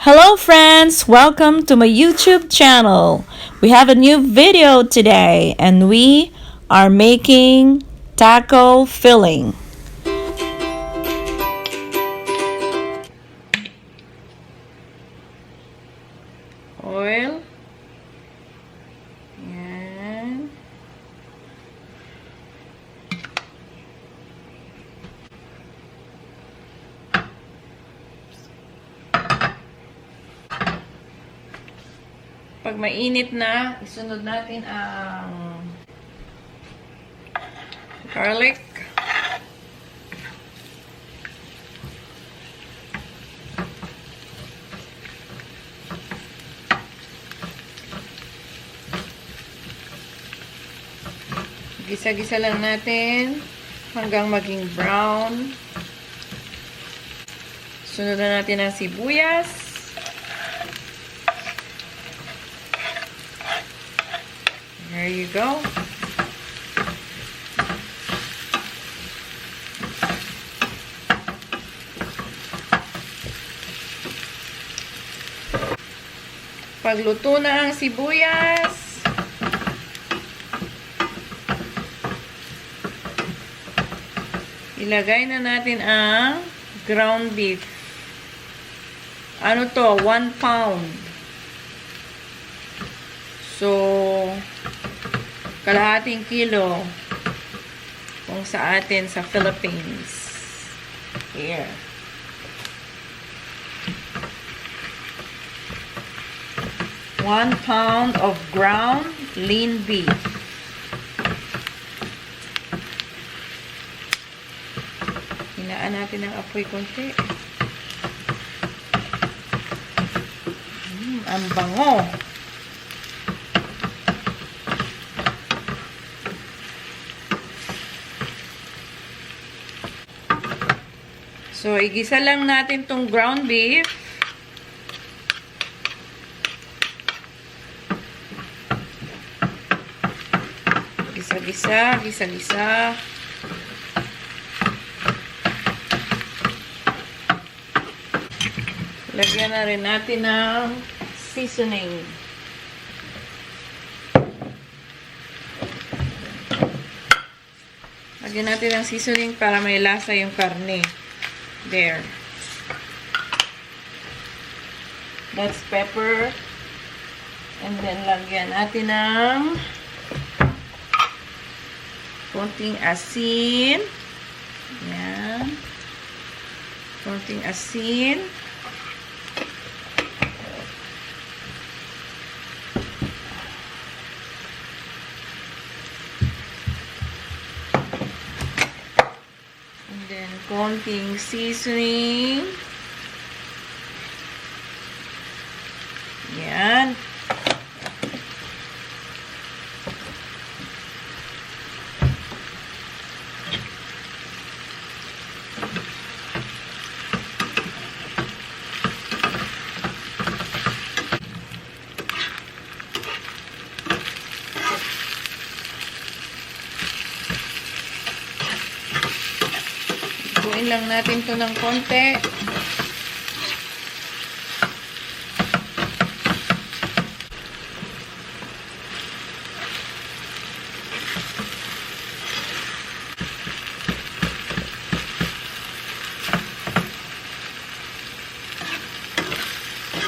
Hello friends, welcome to my YouTube channel. We have a new video today and we are making taco filling. Oil. Yan. Pag mainit na, isunod natin ang garlic. Gisa-gisa lang natin hanggang maging brown. Sunod na natin ang sibuyas. There you go. Pagluto na ang sibuyas, ilagay na natin ang ground beef. Ano to? 1 pound. So, kalahating kilo kung sa atin sa Philippines. Here. One pound of ground lean beef. Hinaan natin ang apoy konti. Ang bango. So, igisa lang natin tong ground beef. Gisa-gisa, gisa-gisa. Lagyan na rin natin ng seasoning. Lagyan natin ng seasoning para may lasa yung karne. There. That's pepper. And then, lagyan natin ng konting asin. Yan. Konting asin. Konting seasoning. Yan. Buuin lang natin to ng konti.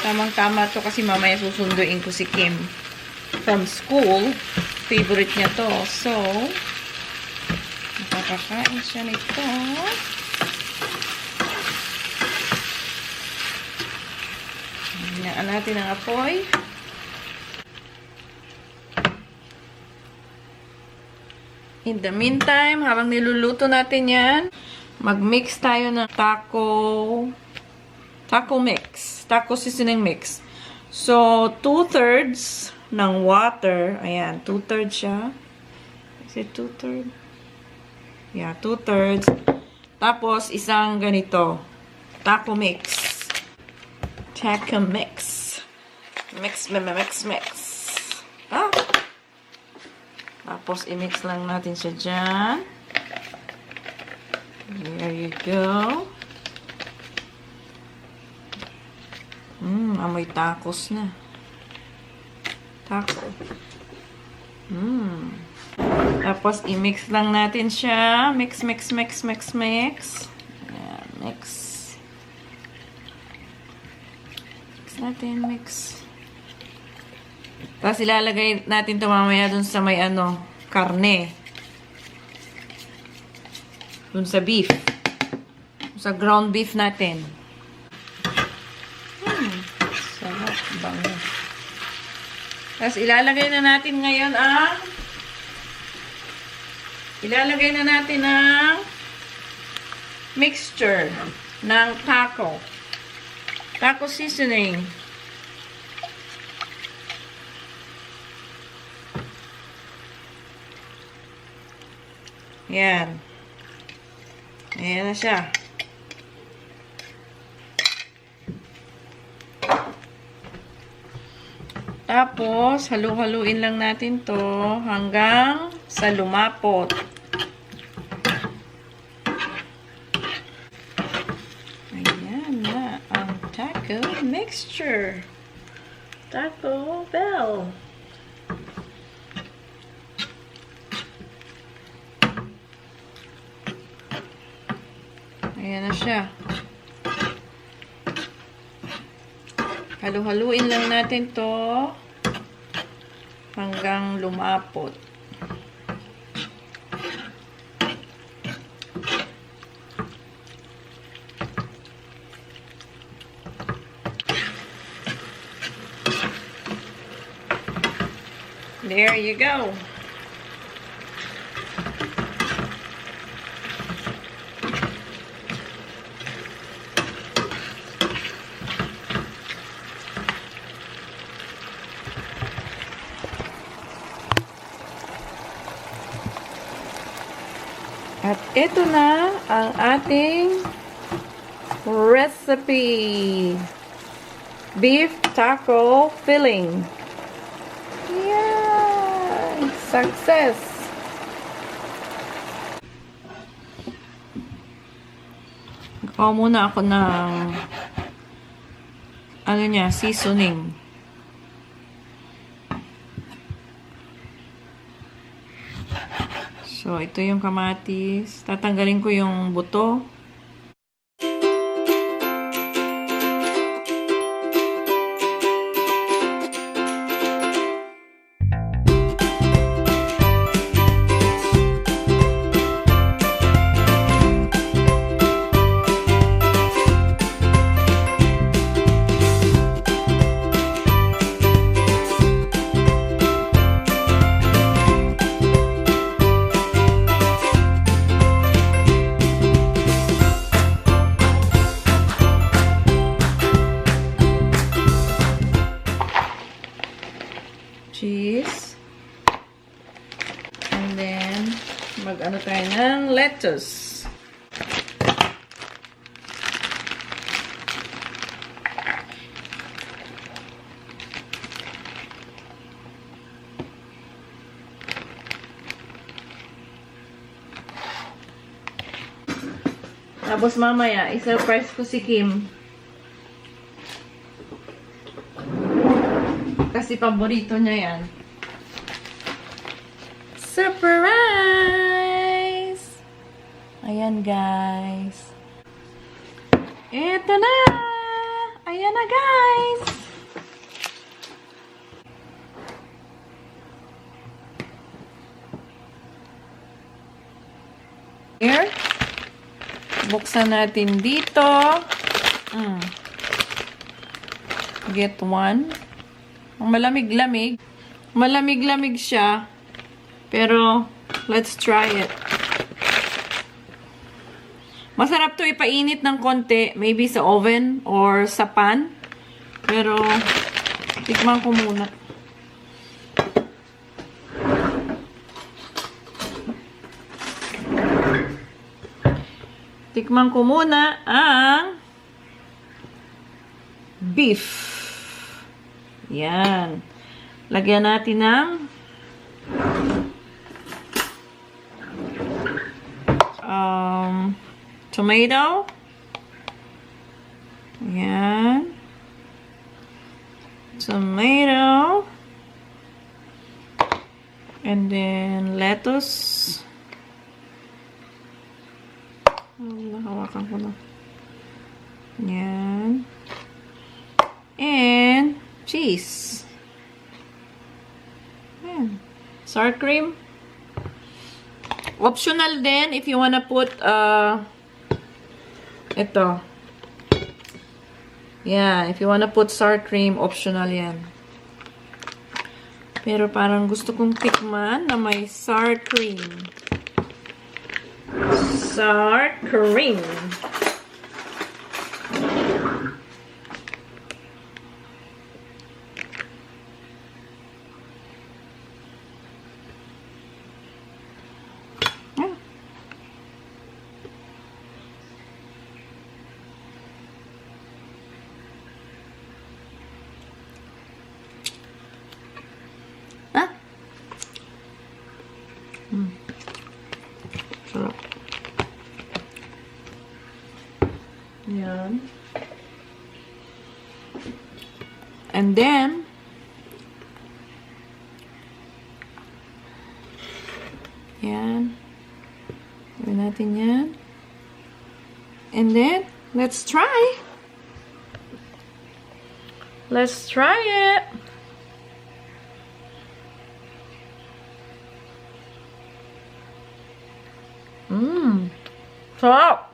Tamang-tama to kasi mamaya susunduin ko si Kim from school. Favorite niya to. So, makakakain siya nito. Hinaan natin ang apoy. In the meantime, habang niluluto natin yan, mag-mix tayo ng taco mix. Taco seasoning mix. So, 2/3 ng water. Ayan, 2/3 siya. Is it 2/3? Yeah, 2/3. Tapos, isang ganito. Taco mix. Taco mix. Mix. Ah. Tapos, i-mix lang natin siya dyan. There you go. Amoy tacos na. Taco. Tapos, i-mix lang natin siya. Mix, mix, mix, mix, mix. Ayan, mix. Mix natin, mix. Tapos, ilalagay natin ito mamaya dun sa may karne. Dun sa beef. Sa ground beef natin. Sarap, bango. Tapos, ilalagay na natin ngayon ang mixture ng taco. Taco seasoning. Yan. Ayan na siya. Tapos, halu-haluin lang natin to hanggang sa lumapot. Ayan na ang taco mixture. Taco Bell. Ayan na siya. Halu-haluin lang natin to hanggang lumapot. There you go. At ito na ang ating recipe. Beef taco filling. Yay! Success! Gawa muna ako ng seasoning. So, ito yung kamatis. Tatanggalin ko yung buto. Cheese. And then, mag-ano tayo ng lettuce. Tapos mamaya, i-surprise ko si Kim. Kasi paborito niya yan. Surprise! Ayan, guys. Ito na! Ayan na, guys! Here. Buksan natin dito. Get one. Ang malamig-lamig. Malamig-lamig siya. Pero, let's try it. Masarap to ipainit ng konti. Maybe sa oven or sa pan. Pero, tikman ko muna. Tikman ko muna ang beef. Yan. Lagyan natin ng tomato. Yan. tomato, and then lettuce. Hawakan ko na. Yan. And cheese. Yan. Sour cream. Optional din if you wanna put ito. Yeah, if you wanna put sour cream, optional yan. Pero parang gusto kong tikman na may sour cream. Sour cream. Sarap. Yan. And then, yan. Gawin natin yan. And then, let's try. Let's try it. Sarap.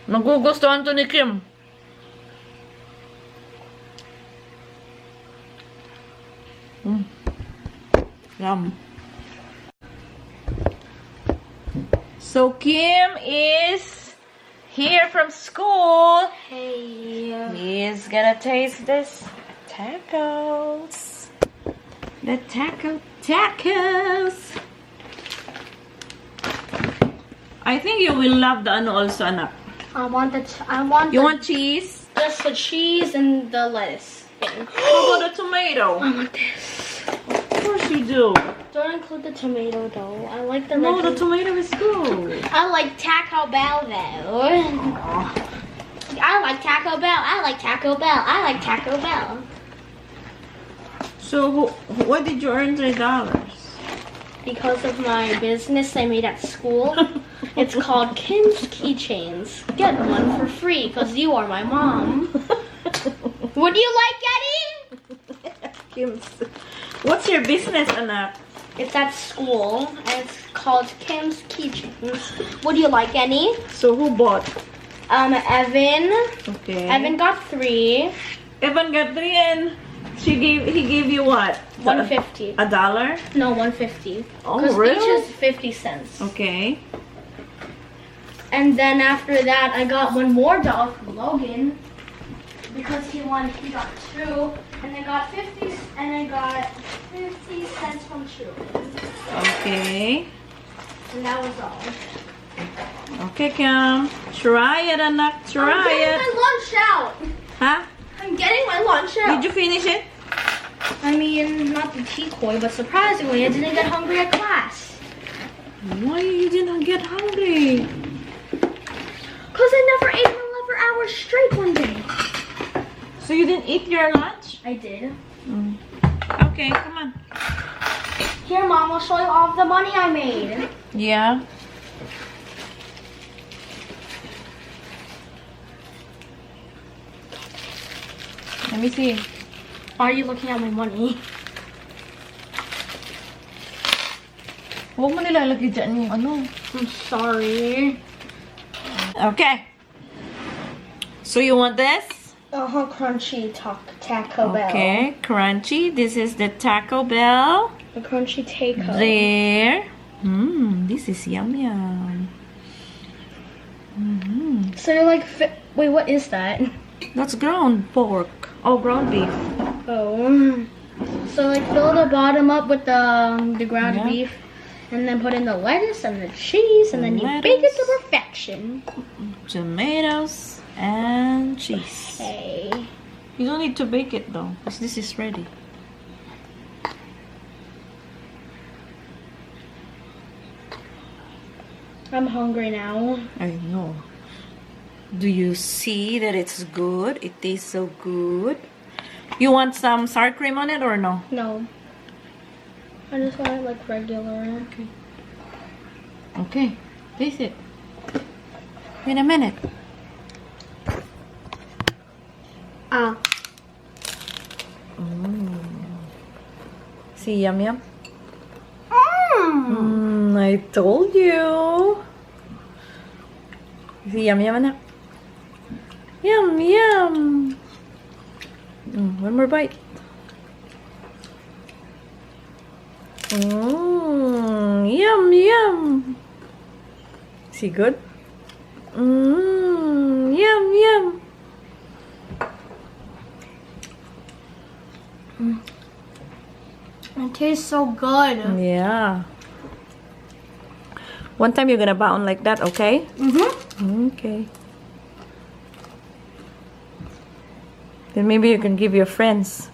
Nagugustuhan to ni Kim. Yum. So Kim is here from school. Hey. He's gonna taste this tacos. The tacos. I think you will love the ano also, anak. You want cheese? Just the cheese and the lettuce. How about the tomato? I want this. Of course you do. Don't include the tomato though. I like the No, the tomato is good. I like Taco Bell though. I like Taco Bell. I like Taco Bell. I like Taco Bell. So, what did you earn $3? Because of my business I made at school. It's called Kim's Keychains. Get one for free because you are my mom. Would you like getting? Kim's. What's your business, anak? It's at school and it's called Kim's Keychains. Would you like any? So, who bought? Evan. Okay. Evan got 3. Evan got 3 and he gave you what? $1.50. $1? No, $1.50. Oh, Because really? each is 50 cents. Okay. And then after that, I got one more dollar from Logan because he got 2, and I got 50 cents from children. Okay. And that was all. Okay, Kim. Try it, anak. Try I'm getting it. my lunch out. Huh? I'm getting my lunch out. Did you finish it? I mean, not the decoy, but surprisingly, I didn't get hungry at class. Why you didn't get hungry? Because I never ate for 11 hours straight one day. So you didn't eat your lunch? I did. Okay, come on. Here, Mom, I'll show you all of the money I made. Yeah. Let me see. Why are you looking at my money? Huwag mo nilalagay dyan yung ano. I'm sorry. Okay. So you want this? Crunchy Taco Bell. Okay, crunchy. This is the Taco Bell. The crunchy taco. There. This is yum yum. So you're like, wait, what is that? That's ground pork. Oh, ground beef. Oh. So like fill the bottom up with the ground beef, and then put in the lettuce and the cheese, and then you bake it to perfection. Tomatoes and cheese. Hey. You don't need to bake it though, because this is ready. I'm hungry now. I know. Do you see that it's good? It tastes so good. You want some sour cream on it or no? No. I just want it like regular. Okay. Okay. Taste it. In a minute. Ah. See, yum yum. I told you. See, yum yum, anak. Yum yum. One more bite. Yum yum. See, good. Yum yum. It tastes so good. Yeah. One time you're gonna bound like that, okay? Okay. Then maybe you can give your friends.